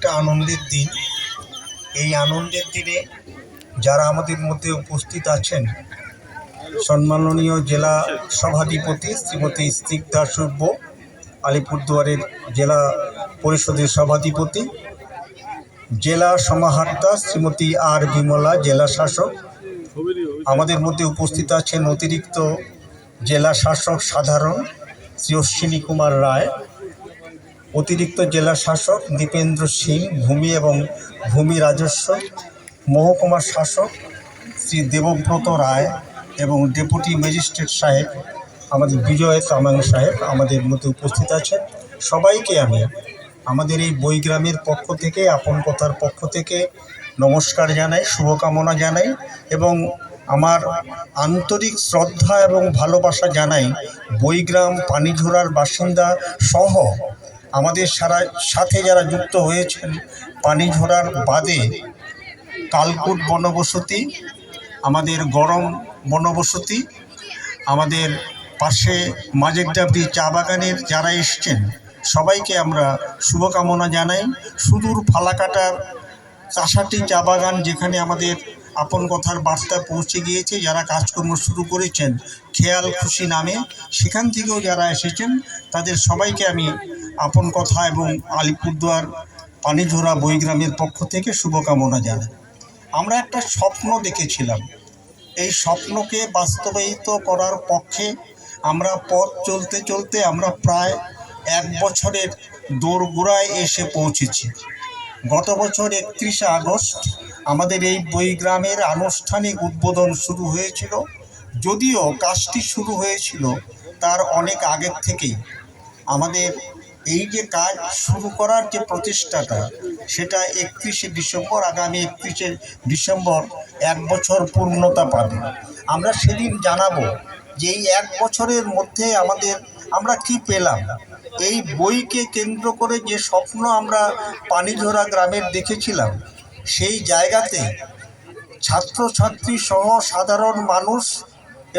একটা আনন্দের দিন। এই আনন্দের দিনে যারা আমাদের মধ্যে উপস্থিত আছেন, সম্মাননীয় জেলা সভাধিপতি শ্রীমতী স্নিগ্ধা শুভ্য, আলিপুরদুয়ারের জেলা পরিষদের সভাধিপতি, জেলা সমাহর্তা শ্রীমতী আর বিমলা, জেলা শাসক। আমাদের মধ্যে উপস্থিত আছেন অতিরিক্ত জেলা শাসক সাধারণ শ্রী অশ্বিনী কুমার রায়, অতিরিক্ত জেলা শাসক দীপেন্দ্র সিং, ভূমি এবং ভূমি রাজস্ব, মহকুমা শাসক শ্রী দেবব্রত রায় এবং ডেপুটি ম্যাজিস্ট্রেট সাহেব আমাদের বিজয় তামাং সাহেব আমাদের মধ্যে উপস্থিত আছেন। সবাইকে আমি আমাদের এই বইগ্রামের পক্ষ থেকে, আপন কথার পক্ষ থেকে নমস্কার জানাই, শুভকামনা জানাই এবং আমার আন্তরিক শ্রদ্ধা এবং ভালোবাসা জানাই বইগ্রাম পানিঝোরার বাসিন্দা সহ আমাদের সাথে যারা যুক্ত হয়েছেন। পানিঝোরার বাদে কালকুট বনবসতি, আমাদের গরম বনবসতি, আমাদের পাশে মাঝেরডাবরি চা বাগানের যারা এসছেন সবাইকে আমরা শুভকামনা জানাই। সুদূর ফালাকাটার চাষাটি চা বাগান, যেখানে আমাদের আপন কথার বার্তা পৌঁছে গিয়েছে, যারা কাজকর্ম শুরু করেছেন খেয়াল খুশি নামে, সেখান থেকেও যারা এসেছেন তাদের সবাইকে আমি আপন কথা এবং আলিপুরদুয়ার পানিঝোরা বইগ্রামের পক্ষ থেকে শুভকামনা জানাই। আমরা একটা স্বপ্ন দেখেছিলাম, এই স্বপ্নকে বাস্তবায়িত করার পক্ষে আমরা পথ চলতে চলতে আমরা প্রায় 1 বছরের দোরগোড়ায় এসে পৌঁছেছি। গত বছর 31শে আগস্ট আমাদের এই বইগ্রামের আনুষ্ঠানিক উদ্বোধন শুরু হয়েছিল। যদিও কাজটি শুরু হয়েছিল তার অনেক আগের থেকেই। আমাদের এই যে কাজ শুরু করার যে প্রচেষ্টাটা, সেটা 31শে ডিসেম্বর, আগামী 31শে ডিসেম্বর 1 বছর পূর্ণতা পাবে। আমরা সেদিন জানাবো যে এই 1 বছরের মধ্যে আমরা কি পেলাম। এই বইকে কেন্দ্র করে যে স্বপ্ন আমরা পানিঝোরা গ্রামের দেখেছিলাম, সেই জায়গাতে ছাত্রছাত্রী সহ সাধারণ মানুষ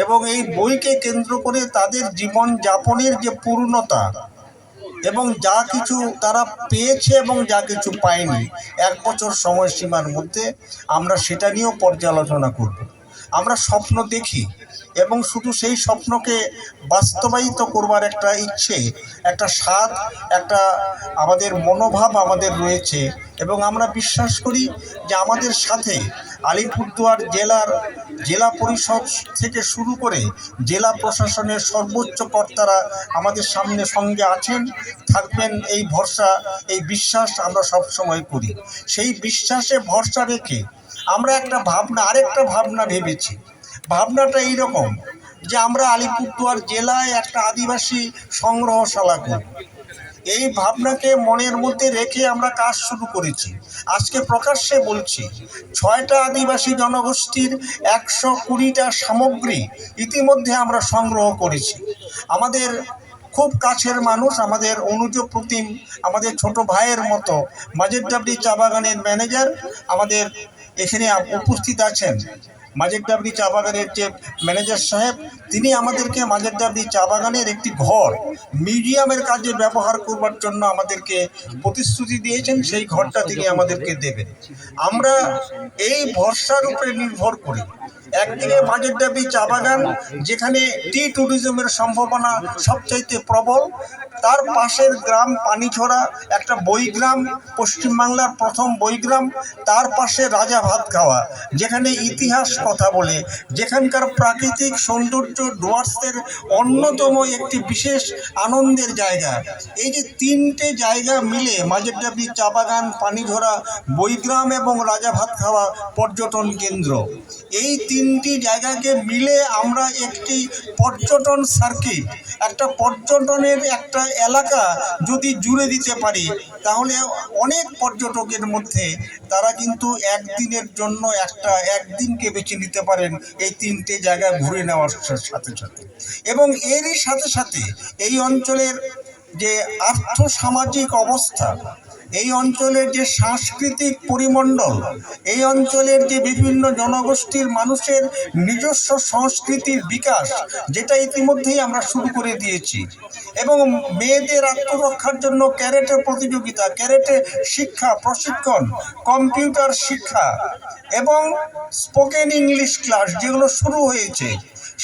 এবং এই বইকে কেন্দ্র করে তাদের জীবন যাপনের যে পূর্ণতা এবং যা কিছু তারা পেয়েছে এবং যা কিছু পায়নি 1 বছর সময়সীমার মধ্যে, আমরা সেটা নিয়েও পর্যালোচনা করব। আমরা স্বপ্ন দেখি এবং শুধু সেই স্বপ্নকে বাস্তবায়িত করবার একটা ইচ্ছে, একটা স্বাদ, একটা আমাদের মনোভাব আমাদের রয়েছে এবং আমরা বিশ্বাস করি যে আমাদের সাথে আলিপুরদুয়ার জেলা পরিষদ থেকে শুরু করে জেলা প্রশাসনের সর্বোচ্চ কর্তারা আমাদের সঙ্গে আছেন, থাকবেন। এই ভরসা, এই বিশ্বাস আমরা সবসময় করি। সেই বিশ্বাসে ভরসা রেখে আমরা আরেকটা ভাবনা ভেবেছি। ভাবনাটা এইরকম যে আমরা আলিপুরদুয়ার জেলায় একটা আদিবাসী সংগ্রহশালা করব। এই ভাবনাকে মনের মধ্যে রেখে আমরা কাজ শুরু করেছি। আজকে প্রকাশ্যে বলছি, 6টা আদিবাসী জনগোষ্ঠীর 120টা সামগ্রী ইতিমধ্যে আমরা সংগ্রহ করেছি। আমাদের খুব কাছের মানুষ, আমাদের অনুজ প্রতিম, আমাদের ছোট ভাইয়ের মতো মাঝেরডাবরি চা বাগানের ম্যানেজার আমাদের এখানে উপস্থিত আছেন। মাঝেরডাবরি চা বাগানের যে ম্যানেজার সাহেব, তিনি আমাদেরকে মাঝেরডাবরি চা বাগানের একটি ঘর মিউজিয়ামের কাজে ব্যবহার করবার জন্য আমাদেরকে প্রতিশ্রুতি দিয়েছেন। সেই ঘরটা তিনি আমাদেরকে দেবেন। আমরা এই ভরসার উপরে নির্ভর করি। একদিকে মাঝেরডাবরি চা বাগান, যেখানে টি ট্যুরিজমের সম্ভাবনা সবচাইতে প্রবল, তার পাশের গ্রাম পানিঝোরা, একটা বইগ্রাম, পশ্চিমবাংলার প্রথম বইগ্রাম, তার পাশে রাজা ভাতখাওয়া, যেখানে ইতিহাস কথা বলে, যেখানকার প্রাকৃতিক সৌন্দর্য ডুয়ার্সের অন্যতম একটি বিশেষ আনন্দের জায়গা। এই যে 3টে জায়গা মিলে মাঝেরডাবরি চা বাগান, পানিঝোরা, বইগ্রাম এবং রাজা ভাতখাওয়া পর্যটন কেন্দ্র, এই 3টি জায়গাকে মিলে আমরা একটি পর্যটন সার্কিট, একটা পর্যটনের একটা এলাকা যদি জুড়ে দিতে পারি, তাহলে অনেক পর্যটকের মধ্যে তারা কিন্তু একদিনের জন্য একদিনকে বেছে নিতে পারেন এই 3টে জায়গা ঘুরে নেওয়ার সাথে সাথে। এবং এরই সাথে সাথে এই অঞ্চলের যে আর্থসামাজিক অবস্থা, এই অঞ্চলের যে সাংস্কৃতিক পরিমণ্ডল, এই অঞ্চলের যে বিভিন্ন জনগোষ্ঠীর মানুষের নিজস্ব সংস্কৃতির বিকাশ, যেটা ইতিমধ্যেই আমরা শুরু করে দিয়েছি, এবং মেয়েদের আত্মরক্ষার জন্য ক্যারেটে প্রতিযোগিতা, ক্যারেটে শিক্ষা প্রশিক্ষণ, কম্পিউটার শিক্ষা এবং স্পোকেন ইংলিশ ক্লাস যেগুলো শুরু হয়েছে,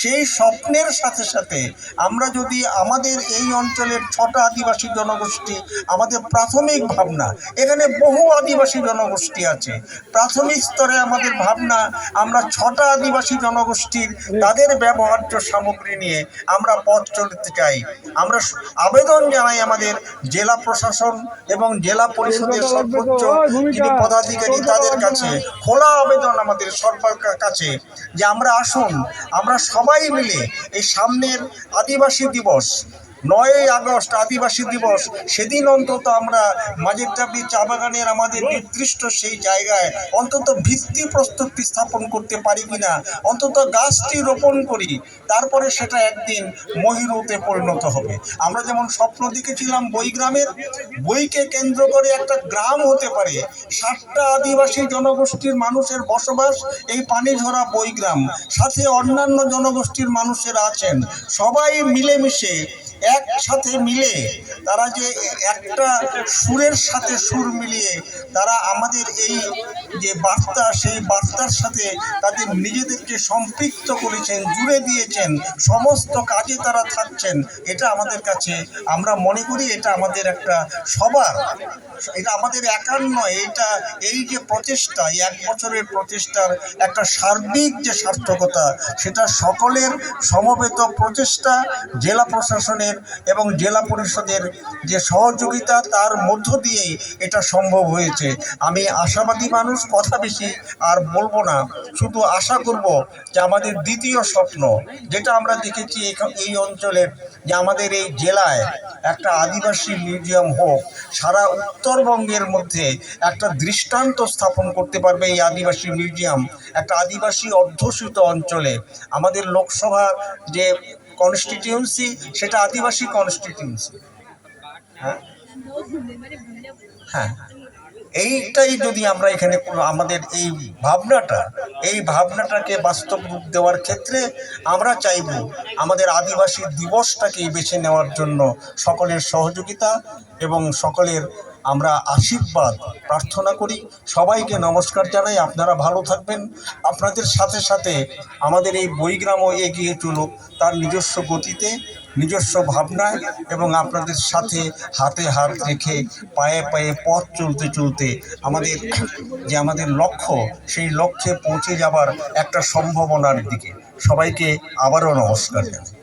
সেই স্বপ্নের সাথে সাথে আমরা যদি আমাদের এই অঞ্চলের 6টা আদিবাসী জনগোষ্ঠী, আমাদের প্রাথমিক ভাবনা, এখানে বহু আদিবাসী জনগোষ্ঠী আছে, প্রাথমিক স্তরে আমাদের ভাবনা আমরা 6টা আদিবাসী জনগোষ্ঠীর তাদের ব্যবহার্য সামগ্রী নিয়ে আমরা পথ চলতে চাই। আমরা আবেদন জানাই আমাদের জেলা প্রশাসন এবং জেলা পরিষদের সর্বোচ্চ যিনি পদাধিকারী তাদের কাছে, খোলা আবেদন আমাদের সরকারের কাছে যে আমরা আসুন, আমরা সবাই মিলে এই সামনের আদিবাসী দিবস 9ই আগস্ট আদিবাসী দিবস, সেদিন অন্তত আমরা মাঝেরটাবি চা বাগানের আমাদের নির্দিষ্ট সেই জায়গায় অন্তত ভিত্তি প্রস্তুতি স্থাপন করতে পারি কিনা, অন্তত গাছটি রোপণ করি, তারপরে সেটা একদিন মহিরুতে পরিণত হবে। আমরা যেমন স্বপ্ন দেখেছিলাম বইগ্রামের, বইকে কেন্দ্র করে একটা গ্রাম হতে পারে, 60টা আদিবাসী জনগোষ্ঠীর মানুষের বসবাস এই পানিঝরা বইগ্রাম, সাথে অন্যান্য জনগোষ্ঠীর মানুষেরা আছেন, সবাই মিলেমিশে একসাথে মিলে তারা যে একটা সুরের সাথে সুর মিলিয়ে তারা আমাদের এই যে বার্তা, সেই বার্তার সাথে তাদের নিজেদেরকে সম্পৃক্ত করেছেন, জুড়ে দিয়েছেন, সমস্ত কাজে তারা থাকছেন। এটা আমাদের কাছে, আমরা মনে করি এটা আমাদের একটা সবার, এটা আমাদের একার নয়, এটা এই যে প্রচেষ্টা, এই 1 বছরের প্রচেষ্টার একটা সার্বিক যে সার্থকতা, সেটা সকলের সমবেত প্রচেষ্টা, জেলা প্রশাসনের এবং জেলা পরিষদের যে সহযোগিতা, তার মধ্য দিয়েই এটা সম্ভব হয়েছে। আমি আশাবাদী মানুষ, কথা বেশি আর বলবো না, শুধু আশা করব যে আমাদের দ্বিতীয় স্বপ্ন যেটা আমরা দেখেছি এই অঞ্চলের, যে আমাদের এই জেলায় একটা আদিবাসী মিউজিয়াম হোক, সারা উত্তরবঙ্গের মধ্যে একটা দৃষ্টান্ত স্থাপন করতে পারবে এই আদিবাসী মিউজিয়াম, একটা আদিবাসী অধ্যুষিত অঞ্চলে। আমাদের লোকসভার যে কনস্টিটিউয়েন্সি, সেটা আদিবাসী কনস্টিটিউয়েন্সি। হ্যাঁ, এইটাই যদি আমরা এখানে আমাদের এই ভাবনাটাকে বাস্তব রূপ দেওয়ার ক্ষেত্রে আমরা চাইব আমাদের আদিবাসী দিবসটাকে বেছে নেওয়ার জন্য সকলের সহযোগিতা এবং সকলের আমরা আশীর্বাদ প্রার্থনা করি। সবাইকে নমস্কার জানাই, আপনারা ভালো থাকবেন। আপনাদের সাথে সাথে আমাদের এই বইগ্রামও এগিয়ে চলুক তার নিজস্ব গতিতে, নিজস্ব ভাবনায়, এবং আপনাদের সাথে হাতে হাত রেখে পায়ে পায়ে পথ চলতে চলতে আমাদের লক্ষ্য, সেই লক্ষ্যে পৌঁছে যাবার একটা সম্ভাবনার দিকে। সবাইকে আবারও নমস্কার জানাই।